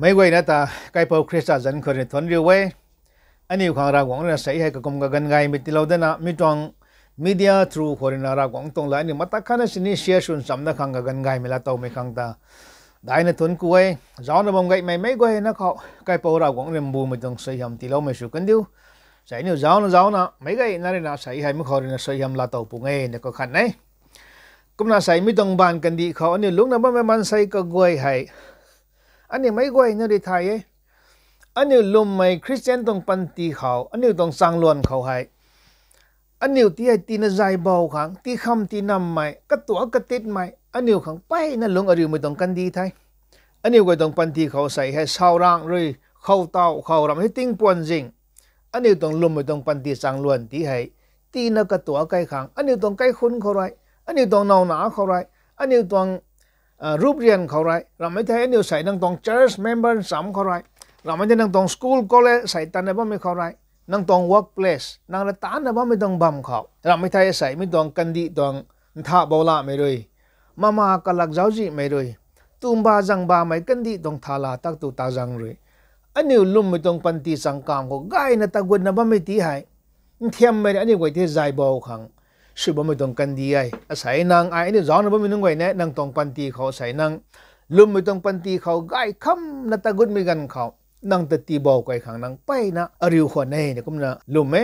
mấy quay nè ta cái bầu Christa dân khởi thuần riêu quay anh yêu khang ra quảng là sấy hay cái công cái gần gai mình tiêu đến na mình trong media through khởi na ra quảng tông lại ni mà ta khăn xin share sun sắm na khang cái gần gai mình là tàu mình khang ta đại na thuần quay gió nó bông gậy mày mấy quay nó khó cái bầu ra quảng làm bù mình trong sấy hầm tiêu mình sưu cân điêu sấy nhiều gió nó mấy gậy na đi na sấy hay mới khởi na sấy hầm là tàu bù nghe để có khăn đấy cũng là sấy mình trong bàn cần đi khó anh yêu lúc nào mà mình sấy cái quay hay anh ấy mấy quay nó đi thay ấy anh ấy lùm mày Christian tông pan tì khảo anh ấy tông sang luận khảo hay anh ấy tì hay tì nó dài bầu kháng tì khăm tì nằm mày cắt tua cắt tết mày anh ấy kháng bay nó lung ở điều mày tông căn đi thay anh ấy quay tông pan tì khảo say hay sao rang rồi khâu tàu khâu làm hết tiếng buồn ding anh ấy tông lùm mày tông pan tì sang luận tì hay tì nó cắt tua cái kháng anh ấy tông cái khôn khảo rồi anh ấy tông nấu nã khảo rồi anh ấy tôngรูปเรียนเขาไรเราไม่ใช่เนี่ยใส่นั่งตรง church member สามเขาไรเราไม่ใช่นั่งตรง school college ใส่ตันในบ้านไม่เขาไรนั่งตรง workplace นั่งละตันในบ้านไม่ต้องบัมเขาเราไม่ใช่ใส่ไม่ตรงกันดีตรงท่าโบราณไม่เลยมากัลักเจ้าจีไม่เลยตุ้มบาจังบาไม่กันดีตรงท่าลาตักตุตาจังเลยอันนี้ลุ่มไม่ตรงปันตีสังกามเขาไกในตะกุนในบ้านไม่ตีให้เทียมไม่ได้อันนี้ไว้ที่ใจเบาขังสุบไม่ต้องกันดีไอ้ใส่นางไอ้นี่ย้อนไปไม่นึกไว้เนี่ยนางตรงปันตีเขาใส่นางลุ่มไม่ต้องปันตีเขาไก่คำนัตตะกุดไม่กันเขานางตะตีบอกไก่ขังนางไปนะอริวคนเนี่ยก็มันลุ่มไหม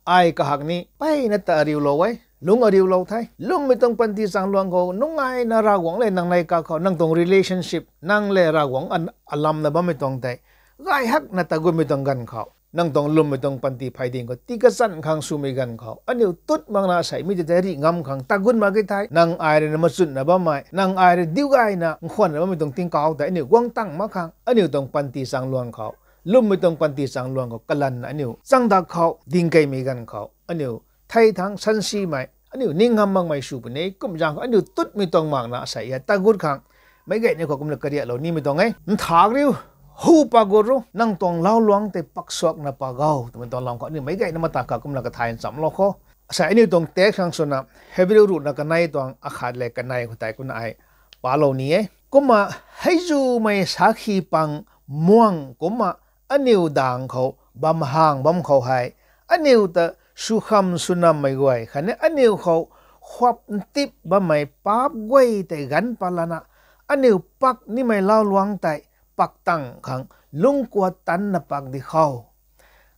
ไอ้กะหักนี่ไปนัตตะอริวโลไว้ลุงอริวโลไทยลุ่มไม่ต้องปันตีสังลวงเขานุ่งไอ้นาราหวงเลยนางในกะเขานางตรง relationship นางเลยราหวงอัลลัมนะบ้าไม่ต้องไทยไก่หักนัตตะกุดไม่ต้องกันเขานั่งตรงลมไม่ต้องปันตีไฟดิ่งก็ตีกษันขังสูมิกันเขาอันนี้ตุ๊ดบางนาใส่ไม่จะได้รีงำขังตะกุนมากี่ไทยนั่งไอเรนมาสุดนะบ้าไม่นั่งไอเรนดิ้วไอนะคนนะบ้าไม่ต้องติ้งเขาแต่อันนี้ว่างตั้งมาขังอันนี้ต้องปันตีสังลวงเขาลมไม่ต้องปันตีสังลวงเขากลันอันนี้สังดักเขาดิ่งไกไม่กันเขาอันนี้ไทยทั้งสันซีไม่อันนี้นิ่งงำบางไม่สูบนี้กุมจังอันนี้ตุ๊ดไม่ต้องมากนะใส่ตะกุนขังไม่เกิดเนี่ยเขากุมเลือกเรียเรานี่ไม่ต้องไงมันถากริ้วฮูปากรูนั่งตรงเล่าล้วงแต่ปักสวกนับปากเอาแต่เป็นตอนลองก็นี่ไม่ไกลน้ำมันตากกับกำลังกระทายสำล้อเขาใส่นี่ตรงเตะข้างส่วนน่ะเฮบิรูดนักกันในตรงอาคาดเล็กกันในคนไทยคนไอ้ปาโลนี้ก็มาให้จูไม่สักขีปังม่วงก็มาอันนี้ด่างเขาบำห่างบำเขาให้อันนี้แต่สุขมสุนัมไม่ไหวขณะอันนี้เขาควับติบบำไม่ปั๊บไว้แต่กันปาลนะอันนี้ปักนี่ไม่เล่าล้วงแต่ปักตั้งขังลุงกวดตันนะปักที่เขา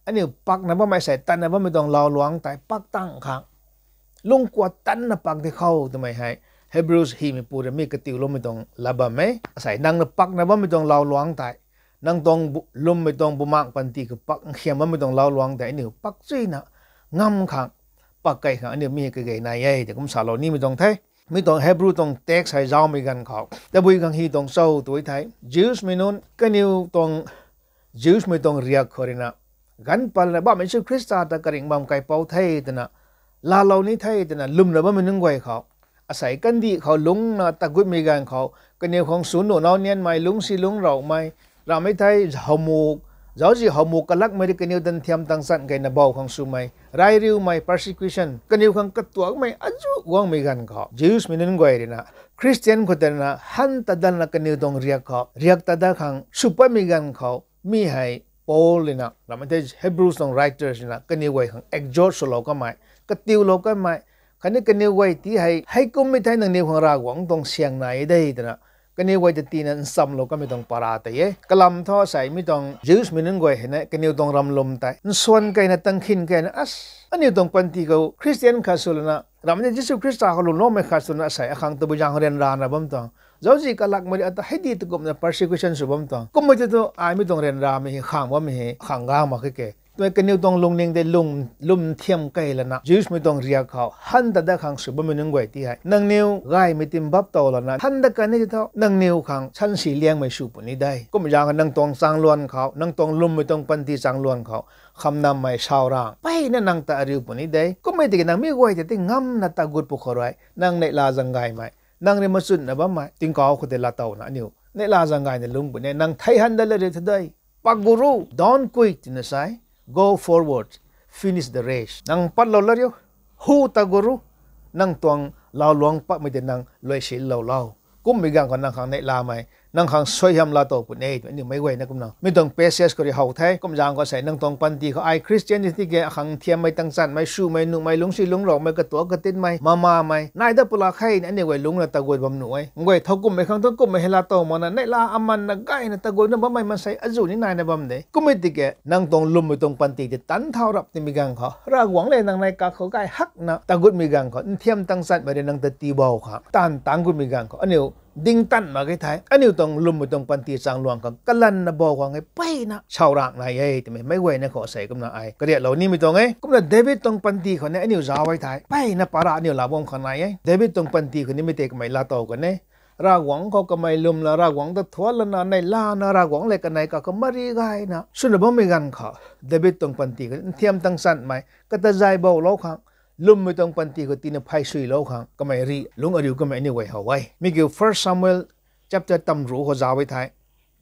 อันนี้ปักนะว่าไม่ใส่ตันนะว่าไม่ต้องรอหลวงแต่ปักตั้งขังลุงกวดตันนะปักที่เขาทำไมให้เฮบรูสฮีมีปูดมีกระติวลมไม่ต้องลับไหมใส่นั่งนะปักนะว่าไม่ต้องรอหลวงแต่นั่งตรงลมไม่ต้องบุมากปันตีกับปักเขียมว่าไม่ต้องรอหลวงแต่อันนี้ปักจี้นะงำขังปักไก่ขังอันนี้มีกระไก่ในยัยแต่กุมสาวเหล่านี้ไม่ต้องเทไม่ต้องเฮบรูต้องเต็กใส่เจ้าไม่กันเขาแต่บุยกังฮีต้องโซ่ตัวไทยจิวส์ไม่นู้นกันนิวต้องจิวส์ไม่ต้องเรียกคนนะกันปัลนะบ้าไม่ใช่คริสต์แต่กระดิ่งบางไก่เป่าไทยแต่นะลาเหล่านี้ไทยแต่นะลุมนะบ้าไม่นึกไว้เขาอาศัยกันดีเขาลุงนะตะกุดไม่กันเขากันนิวของศูนย์หนูนอนเนียนไม่ลุงสิลุงเราไม่เราไม่ไทยหอมูเจ้าจีหอมูกลักไม่ได้กันนิวดันเทียมตั้งสันกันนะเบาของสูไม่ไรริวไม่ persecution กันนิวของกระตัวไม่อาจุกวางไม่กันเขาจิวส์ไม่นึกไว้เลยนะคริสเตียนคนแต่นะฮันตัดดันละกันนิวต้องเรียกเขาเรียกตัดดันขังสุปไม่กันเขามีให้โอเลยนะเราไม่ได้เฮบรูต้อง writers นะกันนิวไว้ขัง exhort เราก็ไม่กระติวเราก็ไม่คันนี้กันนิวไว้ที่ให้กุมไม่ได้นังนิวของเราหวังต้องเสียงไหนได้แต่นะกันนี้ไว้จะตีนั้นซ้ำเราก็ไม่ต้องปาราแต่เย่กลัมท่อใส่ไม่ต้องจิวส์ไม่นึกไว้เห็นไหมกันนี้ต้องรำลมแต่ส่วนกันนั้นตั้งขินกันอัสอันนี้ต้องปันที่เขาคริสเตียนข้าสุลนะเราไม่ได้ยิสุคริสต์เขาลุนโลไม่ข้าสุลนะใส่ขังตัวบุญยังเรียนรานะบ้างต้องเจ้าจีกลักไม่ได้อัตให้ดีตัวกุมเนี่ย persecution สุบ้างต้องกุมไม่ได้ตัวไอ้ไม่ต้องเรียนราไม่ขังว่าไม่ขังก้ามาแค่ตัวกันนี้ต้องลงเลี้ยงได้ลุมเทียมไกลแล้วนะจิวส์ไม่ต้องเรียกเขาฮันตัดได้ขังสุบไม่นึกไว้ที่ให้นังนิวไกไม่ติมบับโตแล้วนะฮันตัดกันนี้เท่านังนิวขังชั้นสีเลี้ยงไม่สูบนี้ได้ก็ไม่ยากนังตองสังล้วนเขานังตองลุมไม่ต้องปันที่สังล้วนเขาคำนำไม่ชาวร่างไปนั่นนังตาริวปุ่นนี้ได้ก็ไม่ติดนังไม่ไว้แต่ติงงำนัตตากุดปุขรอยนังในลาจังไงไหมนังในมาสุดนะบ้าไหมติงเขาคนเดลาเตานะนิวในลาจังไงในลุงปุ่นเนี่ยนังไทยฮันเดลเลยทัดปักกูรู don't quit นะใช่go forward finish the race นังปัดเราเลยฮูตากรูนังตวงเราหลวงปักไม่ได้นังลอยเสียเรากุมมีการคนนังขังในลาไหม นังขังสวยยำลาโตปุ่นเอ๋ตัวนี้ไม่ไหวนะกุมน้องไม่ต้องเปเซียสก็ได้เฮาไทยกุมจางก็ใส่นังตองปันตีเขาไอคริสเตียนที่แกขังเทียมไม่ตั้งสันไม่ชูไม่นุ่งไม่ลุงชีลุงหลอกไม่กระตัวกระตินไม่มาไม่นายได้ปลาไข่เนี่ยอันนี้ไว้ลุงนะตะกวยบำหนุ่ยไว้ทกุมไม่ขังทกุมไม่เฮลาโตมันนั่นในลาอามันนะไก่นะตะกวยนั่นบ่ไม่มันใส่อจูนี่นายนะบำเดกุมไม่ติแกนังตองลุมไม่ตองปันตีจะตันเท่ารับที่มีกังเขารากหวังเลยนังในกาเขาไก่ฮักนะตะกุดมีกังเขาเทียมตั้งสันไม่ได้นังตะตีเบาเขาตันกุดมีกังเขาอันนี้ดิ้งตันมาไกไทยอันนี้ต้องลุมไปต้องปันตีสังหลวงกันกลันนะบอกว่าไงไปนะชาวร่างนายแต่ไม่ไหวนะขอใส่กำลังไอก็เดี๋ยวเรานี่ไม่ต้องไงก็มันเดวิดต้องปันตีคนนี้อันนี้จะเอาไว้ไทยไปนะปาระอันนี้ลาบงคนไหนเดวิดต้องปันตีคนนี้ไม่เตะก็ไม่ลาโตกันเนี่ยรากหวังเขาก็ไม่ลุมละรากหวังตะทวนละนะในลานะรากหวังเล็กกันไหนก็มารีไงนะสุนทรไม่กันเขาเดวิดต้องปันตีกันเทียมตั้งสันไหมก็จะใจเบาโลกครับลุมไม่ต้องปันตีก็ตีนไพ่สุยโลกครับก็ไม่รีลุงอริวก็ไม่นี่ไว้เอาไว้มีเกี่ยว First Samuel chapter ตำรู้เขาจะเอาไว้ไทย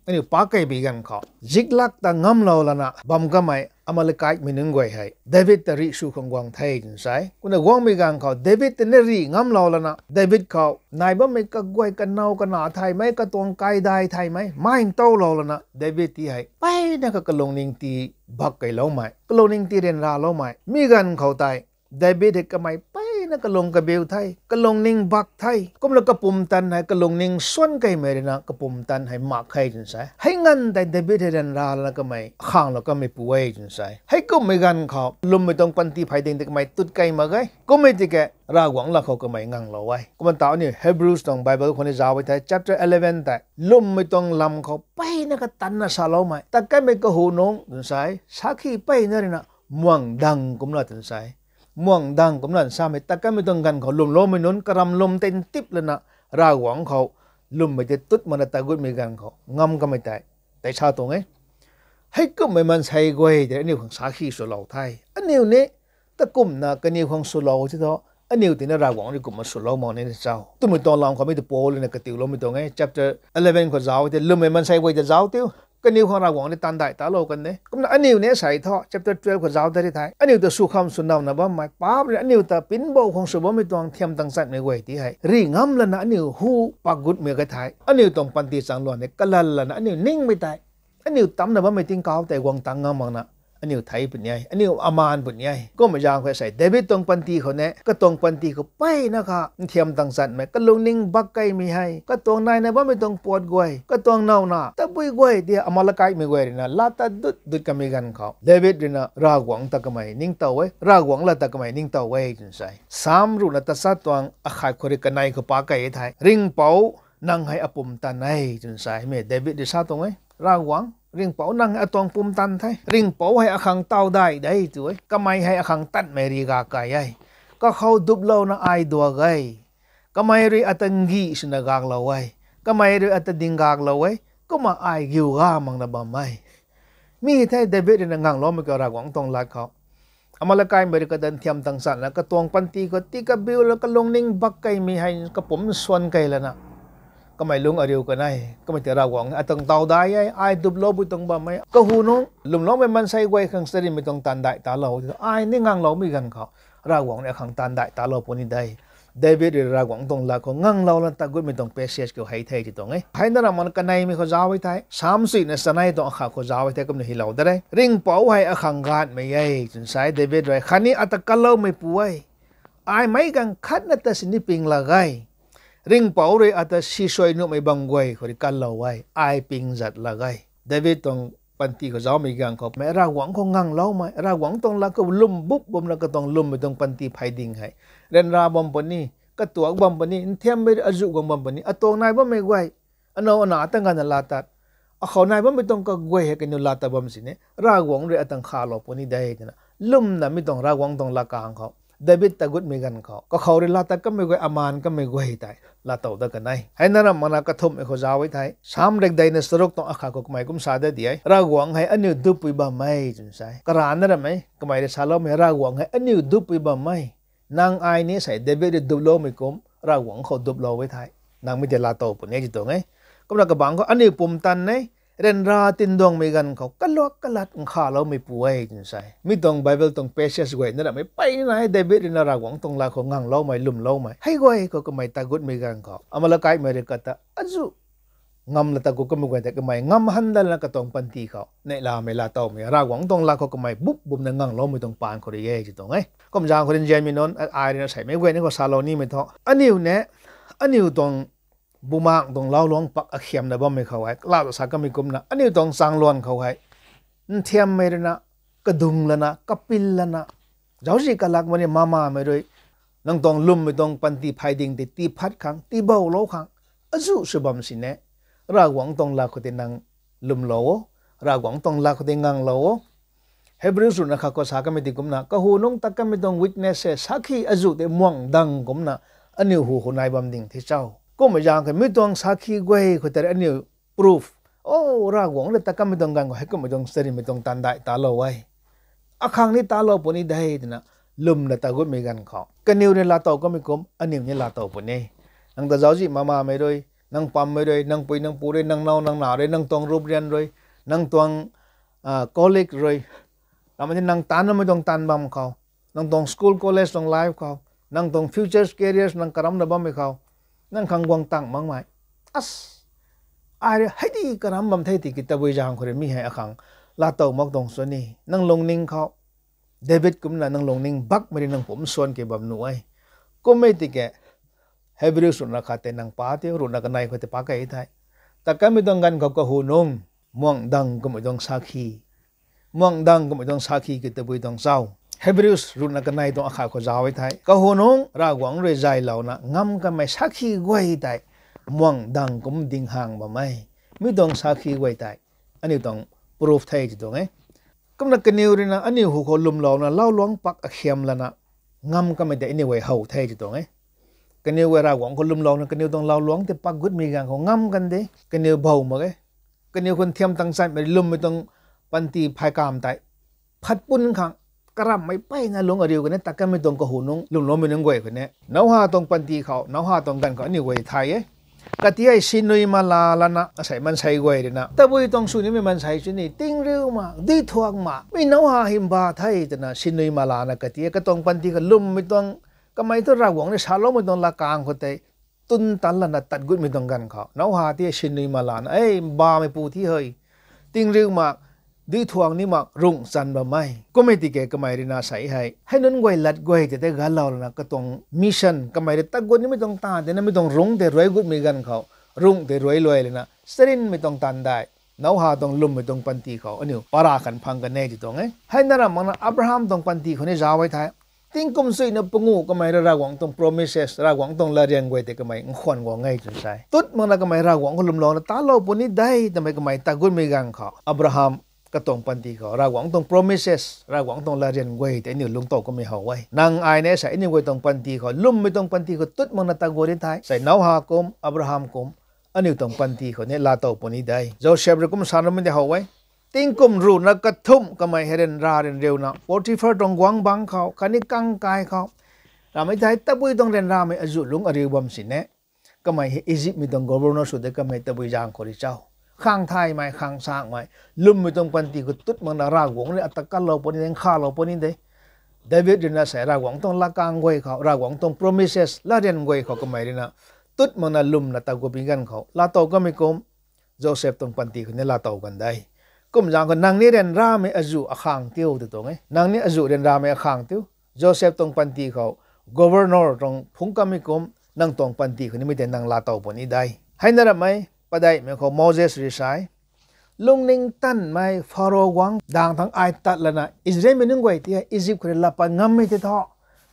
อันนี้ปากไก่บีกันเขาจิกลักตางำเราละนะบำก็ไม่อมาเลกายไม่นึงไว้ให้เดวิดตริสุของกวางไทยจินใช่คุณกวางมีกันเขาเดวิดเนรีงำเราละนะเดวิดเขานายบ่ไม่ก็กวยกันเนากันหนาไทยไหมก็ตวงไก่ได้ไทยไหมไม่เต้าเราละนะเดวิดที่ให้ไปนะก็กลงนิงตีบักไก่เราไหมกลงนิงตีเรียนราเราไหมมีกันเขาตายเดวิดก็ไม่ไปนะก็ลงกระเบลไทยก็ลงนิงบักไทยก็แล้วก็ปุ่มตันให้ก็ลงนิงส่วนไก่ไม่ได้นะก็ปุ่มตันให้หมากไข่จนใช่ให้เงินแต่เดวิดเรียนราแล้วก็ไม่ข้างแล้วก็ไม่ป่วยจนใช่ให้ก็ไม่กันเขาลุมไม่ต้องปันตีไผ่เด้งแต่ก็ไม่ตุดไก่มาไงก็ไม่ติแกรากหวังแล้วเขาก็ไม่งังเราไว้ก็มันต่อเนี่ย Hebrews ตรงไบเบิลคนที่จะเอาไว้ไทย chapter 11แต่ลุมไม่ต้องลำเขาไปนะก็ตันนะซาโลไม่แต่ก็ไม่ก็หูน้องจนใช่สักขี้ไปเนี่ยนะม่วงดังก็ไม่จนใช่ม่วงดังกำลังสามีตะกันไม่ต้องกันเขาลุมล้มไม่นุนกระลมเต็นติบเลยนะรากหวังเขาลุมไม่จะตุดมันตะกุดไม่กันเขางำก็ไม่ได้แต่ชาวตรงนี้ให้ก็ไม่มันใช้กวยแต่อันนี้ของสาขีสุเหร่าไทยอันนี้เนี่ยตะกุ่มนะกันนี้ของสุเหร่าที่เขาอันนี้ที่น่ารากหวังที่กลุ่มมันสุเหร่ามองในเจ้าตุ้มไม่ต้องลองเขาไม่ต้องโป้เลยนะกระติวล้มไม่ต้องไงจับจะ11คนเจ้าแต่ลุมไม่มันใช้กวยจะเจ้าเตี้ยวก็นิวของเราหวังในตันได้ตาโลกันเนี่ยก็อันนิวเนี่ยใส่ท่อ chapter 12ของเราได้ที่ไทยอันนิวตัวสุขสุนทรนะบ้าไม่ป้าเลยอันนิวตัวปิ้นโบของสุบไม่ต้องเทียมตั้งสัตว์ในเวทีให้รีงำละนะอันนิวหูปากกุดเมื่อกี้ไทยอันนิวต้องปันติสังหลวนเนี่ยกลันละนะอันนิวนิ่งไม่ได้อันนิวตั้มนะบ้าไม่ทิ้งเขาแต่วางตังงำมังนะอันนิวไทยเป็นไงอันนิวอามานเป็นไงก็ไม่ยางไปใส่เดวิดต้องปันตีเขาเนี่ยก็ต้องปันตีเขาไปนะคะเทียมตั้งสัตว์ไหมก็ลงนิ่งบักไก่ไม่ให้ก็ตวงนายนะบ้าไม่ต้องปวดกวยก็ตวงเน่าหน้าแต่ปุยกวยเดียอมาลกายไม่กวยนะลาตาดุดก็มีกันเขาเดวิดนะรากหวังตะกไม่นิ่งเต่าไว้รากหวังละตะกไม่นิ่งเต่าไว้จนใส่สามรุ่นละตัดสัตว์ตวงอาขายคนกันในเขาปากไก่ไทยริงเป๋านั่งให้อปุ่มตันในจนใส่เมื่อเดวิดได้ซาตรงไว้รากหวังริงเป๋านั่งอตองปุ่มตันไทยริงเป๋าให้อคังเต้าได้ตัวก็ไม่ให้อคังตัดไม่รีกาไก่ก็เขาดุบเล่านะไอดัวไก่ก็ไม่รีอัตงีสนกากเล่าไว้ก็ไม่รีอัตดิงกากเล่าไว้ก็มาไอกิวกามังนะบ้าไม่มีไทยเดวิดในงังล้อมก็รากหวังตองลัดเขาอามาลกายไม่ได้ก็เดินเทียมตั้งสันแล้วก็ตวงปันตีก็ตีกับบิวแล้วก็ลงนิ่งบักไก่มีให้ก็ผมส่วนไก่แล้วนะก็ไม่ลุงอริวกันไงก็ไม่เจอรากหวังต้องเตาได้ไอ้ดุบโลบุตรงบ่ไม่ก็หูน้องลุมล้อไม่มันใส่ไว้ข้างสติไม่ต้องตันได้ตาเราไอ้นี่งังเราไม่กันเขารากหวังเนี่ยข้างตันได้ตาเราปนนี้ได้เดวิดรากหวังตรงละเขางังเราแล้วตากุดไม่ต้องเปเชียสเขาให้ไทยที่ตรงไงให้นั่นมันกันในไม่เขาจ้าไว้ไทย30เนี่ยสนัยต้องข้าเขาจ้าไว้ไทยก็ไม่ให้เราได้ริงเป๋าให้ข้างกาดไม่ใหญ่จนสายเดวิดไว้คันนี้อัตกันเราไม่ป่วยไอ้ไม่กันคัดนั่นแต่สินิปิงละไงริงเป่าเลยอาจจะชีสวยนุ่มไม่บังไว้คนที่กันเราไว้ไอปิงจัดละไงเดวิดต้องปันตีก็จะไม่กันเขาแม้รากหวังคงงังเราไหมรากหวังต้องละก็ลุ่มบุบบมละก็ต้องลุ่มไม่ต้องปันตีไผ่ดิ่งให้เรนราบอมปนี่ก็ตัวบอมปนี่เทียมไม่อาจุกบอมปนี่ตัวนายบ่ไม่ไว้อันนั้นอันนั้นตั้งกันละตัดเขานายบ่ไม่ต้องก็ไว้ให้กันอยู่ละตัดบอมสิเนี่ยรากหวังเลยตั้งขาเราปนี่ได้นะลุ่มนะไม่ต้องรากหวังต้องละกางเขาเดวิดตะกุดมีกันเขาก็เขาเรียลาตะก็ไม่กวยอามานก็ไม่กวยไทยลาตาวตะกันไงให้นั่นมันก็ทุ่มเขาจะเอาไว้ไทยสามเด็กใดในสรุปต้องอาขาก็ไม่กุมสาได้ดีรากหวังให้อันนี้ดูปุยบ่ไม่จนใช่กระานนั่นไหมก็ไม่ได้สาลไม่รากหวังให้อันนี้ดูปุยบ่ไม่นางไอ้นี่ใส่เดวิดดูโลไม่กุมรากหวังเขาดูโลไว้ไทยนางไม่ได้ลาตาวปุ่นนี้จิตตรงไงก็มันก็บังก็อันนี้ปุ่มตันไงเรนราตินดวงไม่กันเขาก็ลวกก็ลัดข้าเราไม่ป่วยจนใช่ไม่ต้องไบเบิลต้องเปเชียสไว้นั่นแหละไม่ไปไหนเดวิดในรากหวังตรงลาของงังเราไม่ลุ่มเราไม่ให้ไว้ก็ไม่ตากุดไม่กันเขาอามาละกายไม่ได้ก็ตาอจุ ngam la ta ko kam ko ta kamai ngam handal na ka tong panti kho nei la me la taw me ra wang tong la ko kamai bup bum na ngang lo me tong pan ko ye ji tong ai kom jang ko den jami non ai na sai me we ni ko salo ni me tho aniu ne aniu tong bumak tong lao long pak a khiam na bom me kho ai la sa ka mi kum na aniu tong sang lon kho ai thiam me na ka dung la na kapil la na giáo gì cả lạc mà này mama mới rồi nang tong lum mới tong panti phai ding để ti phát khang ti bao lâu khang azu sự bầm xin nè ra quảng tong là có thể nang lum lâu ra quảng tong là có thể ngang lâu Hebrew su na khako sa kami ti kumna ka hunong ta kami tong witness sakhi azu te muang dang kumna aniu hu hunai bam ding thi chau ko ma jang ka mi tong sakhi gwei ko ter aniu proof ra quảng le ta kami tong gang ko he ko ma tong seri mi tong tan dai ta lo wai akhang ni ta lo poni dai na lum na ta gut me gan kho kaniu ne la taw ko mi kum aniu ne la taw poni nang ta giáo ji mama me roi nang pam me roi nang pui nang pu roi nang nau nang na roi nang tong rup rian roi nang tong colleague roi làm cho năng tan nó mới dong tan băm khâu năng tông school college dong life khâu năng tông future careers năng karam na băm mới khâu năng khang quang tăng mang mai as ai hay đi karam băm thấy thì kita bây giờ không mi hay khang la tàu mọc tông xuân đi năng long ninh khâu David cũng là năng long ninh bắc mới năng phụng xuân cái băm nuôi có mấy thì cái Hebrew xuân là khát năng phá thì rồi là cái này có thể phá cái thay ta cái mới dong gan có hồ nông muang đằng có mới dong sa khi muang dang ko dong sakhi ke te bui dong sau Hebrews run na kanai dong akha ko zawai thai ka honong ra wang re jai law na ngam ka mai sakhi gwai tai muang dang kum ding hang ba mai mi dong sakhi gwai tai ani dong proof thai ji dong kum na kaniu ri na ani hu ko lum law na law long pak a khiam la na ngam ka mai de ani wai hau thai ji dong kaniu wa ra wang ko lum law na kaniu dong law long te pak gut mi gang ko ngam kan de kaniu bau ma ke kaniu kon thiam tang sai mai lum mi dong panti phai kam tai phat pun khang karam mai pai na long ariu ne takam me tong ko hunung lum lo me nang goi ko ne nau ha tong panti khau nau ha tong gan ko ni goi thai kati ai sinui mala lana asai man sai goi de na tabui tong su ni me man sai chu ni ting riu ma di thuak ma mi nau ha him ba thai de na sinui mala na kati ka tong panti ka lum mi tong kamai to ra wong ne sa lo me tong la kang ko te tun tan la na tat gut mi tong gan khau nau ha ti sinui mala na ei ba me pu thi hơi ting riu ma đi thuang ni mak rung san ba mai committee ke kamai rina sai hai nun goi lat goi te galaw na ka tong mission kamai ta gon ni mi tong ta de na mi tong rung te roi gut mi gan khau rung te roi loi le na serin mi tong tan dai nau ha tong lum mi tong panti khau aniu para kan phang ka nei ti tong hai na ra mang Abraham tong panti khone zawai thai ting kum sui na pungu kamai ra wang tong promises ra wang tong la rian goi te kamai khon go ngai chun sai tut mang na kamai ra wang ko lum lo na ta lo puni dai ta mai kamai ta gut mi gan khau Abraham ka tong panti ko ra wang tong promises ra wang tong la rian gwei te ni lung to ko mi hawai nang ai ne sai ni gwei tong panti ko lum mi tong panti ko tut mang na ta gorin thai sai nau ha kom Abraham kom ani tong panti ko ne la to poni dai Joseph re kum sanam de hawai ting kum ru na ka thum ka mai heren ra ren reu na 44 tong gwang bang khau kani kang kai khau ra mai thai ta bui tong ren ra mai azu lung ari bam sin ne ka mai Egypt mi tong governor su de ka mai ta bui jang ko ri chau khang thai mai khang sang mai lum mi tong panti ko tut mang na ra wong le atakal lo poni den kha lo poni de David rina sai ra wong tong la kang goi khau ra wong tong promises la ren goi khau ko mai rina tut mang na lum na ta go pingan khau la to ko mi kom Joseph tong panti ko ne la to kan dai kum jang ko nang ni ren ra me azu a khang tiu de tong nang ni azu ren ra me a khang tiu Joseph tong panti khau governor tong phung ka mi kom nang tong panti ko ni mi den nang la to poni dai hai na ra mai padai me ko Moses risai lung ning tan mai Pharaoh wang dang thang ai tat lana Israel me nung goi ti Egypt ko la pa ngam me te tho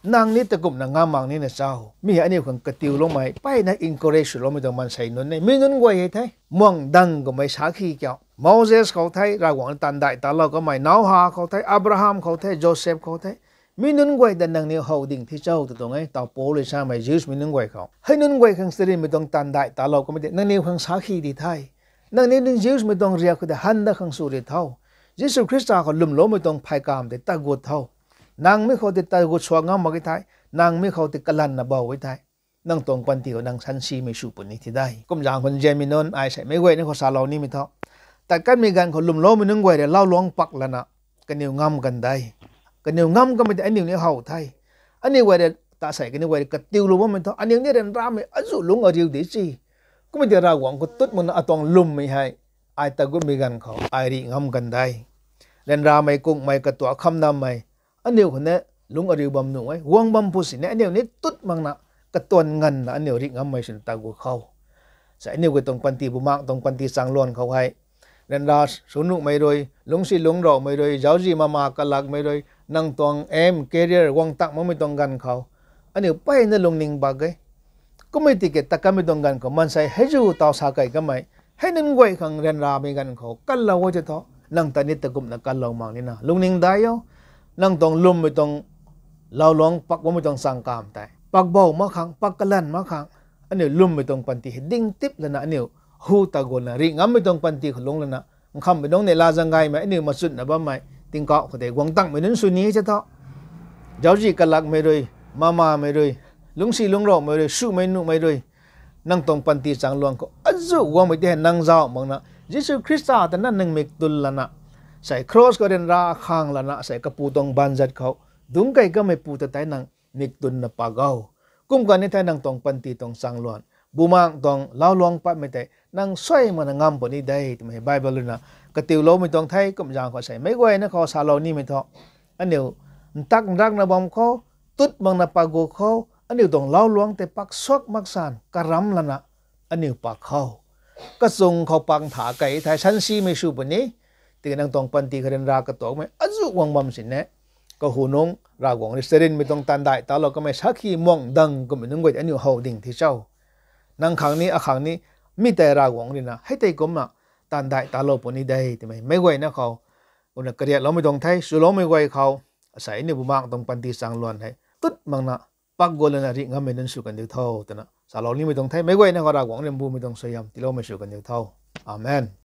nang ni te kum na ngam mang ni na chau mi ani khang katiu lo mai pai na encourage lo me dong man sai nun nei mi nun goi he thai muang dang ko mai sa khi kyao Moses ko thai ra wang tan dai ta lo ko mai nau ha ko thai Abraham ko thai Joseph ko thai mi nun goi dan nang ni holding thi chau tu tong ai ta po le sa mai Jews mi nun goi khao hai nun goi khang seri mi tong tan dai ta lo ko mi nang ni khang sa khi di thai nang ni ning Jews mi tong ria ko da han da khang su ri thau Jesus Christa ko lum lo mi tong phai kam de ta go thau nang mi kho te ta go chwa ngam ma ki thai nang mi kho te kalan na ba wai thai nang tong pan ti ko nang san si mi su pu ni thi dai kum jang kon je mi non ai sai mai goi ni ko sa lo ni mi thau ta kan mi gan ko lum lo mi nung goi de lao long pak lana kan ni ngam kan dai cái nhiều ngâm cái mình anh nhiều như hậu thay anh nhiều vậy ta xảy cái nhiều vậy cái tiêu luôn mình thôi anh nhiều như đàn ra mình ấn dụ luôn ở điều đấy gì ก็ไม่ได้รากวงก็ตุดมันอะตองลุ่มไม่ให้ไอตะกุมีกันเขาไอริงำกันได้เรนราไม่กุ้งไม่กระตัวคำนำไม่อันเดียวคนนี้ลุงอริบำหนุ่ยวังบำพูสิเนี่ยอันเดียวนี้ตุดมังนะกระตัวเงินนะอันเดียวริงำไม่สินตะกุเขาใส่อันเดียวก็ต้องปันตีบุมังต้องปันตีสังลวนเขาให้เรนราสุนุไม่โดยลุงสิลุงรอไม่โดยเจ้าจีมากะลักไม่โดยนั่งตองเอ็มแคเรียร์วังตักมันไม่ต้องกันเขาอันเดียวไปในลุงนิงบากก็ไม่ติดเกตตะกันไม่ต้องกันเขามันใส่ให้จูต่อสาไก่ก็ไม่ให้นึงไว้ขังเรนราไม่กันเขากันเราว่าจะท้อนั่งตานิตะกุมนักกันเรามังนี่นะลุงนิงได้ยังนั่งตองลุ่มไม่ต้องเราลองปักว่าไม่ต้องสังกามแต่ปักเบามาขังปักกะลันมาขังอันนี้ลุ่มไม่ต้องปันตีดิ้งติบแล้วนะอันนี้หูตะโกนนะริงงั้นไม่ต้องปันตีขลุ่งแล้วนะคำไม่ต้องในลาจังไงไหมอันนี้มาสุดนะบ้าไหมติงเกาะเขาแต่กวางตั้งไม่นั้นสุนี้จะท้อเจ้าจีกันลักไม่เลยมาไม่เลยลุงสีลุงรอไม่เลยสู้ไม่นุ่ไม่เลยนั่งตรงปันตีสังลวงก็อัจจุวงไม่ได้นั่งเจ้ามองนะยิสุคริสต์แต่นั่นนึงมิกตุลละนะใส่ครอสก็เดินราข้างละนะใส่กระปูตรงบันจัดเขาดุงไก่ก็ไม่ปูแต่แต่นั่งมิกตุลนะปากเอากุ้มกันนี่แต่นั่งตรงปันตีตรงสังลวนบูมังตรงเล่าลวงปัดไม่ได้นั่งสวยมันงามปนนี้ได้ที่ไม่ไบเบิลเลยนะกระติวโลไม่ตรงไทยก็ไม่ยางเขาใส่ไม่ไหวนะเขาซาโลนี่ไม่ท้ออันเดียวตักรักนะบอมเขาตุดบังนะปากโกเขาอันนี้ต้องเล่าลวงแต่ปักซอกมักสานกระรำละนะอันนี้ปักเขาก็ส่งเขาปังถาไก่ไทยชั้นซีไม่สู้ปนนี้ตีนังตองปันตีคะแนนรากระตอกไม่อัจุวังบำสินเนะก็หูนงรากวงริสเรนไม่ต้องตันได้แต่เราก็ไม่ชักขี้ม่วงดังก็ไม่นึกว่าอันนี้เฮาดิ่งที่เจ้านังขังนี้ขังนี้มีแต่รากวงนี่นะให้แต่ก็มาตันได้แต่เราปนนี้ได้ทำไมไม่ไหวนะเขาคนกระเดียเราไม่ต้องไทยสุโลไม่ไหวเขาใส่เนี่ยบุมากต้องปันตีสังลวนให้ตุดมังนะปักโกลนะริงาไม่นั้นสู้กันเดียวเท่าแต่นะสาเรานี่ไม่ต้องไทยไม่ไหวนะเขารากวงเรียนบูไม่ต้องสยามที่เราไม่สู้กันเดียวเท่าอาเมน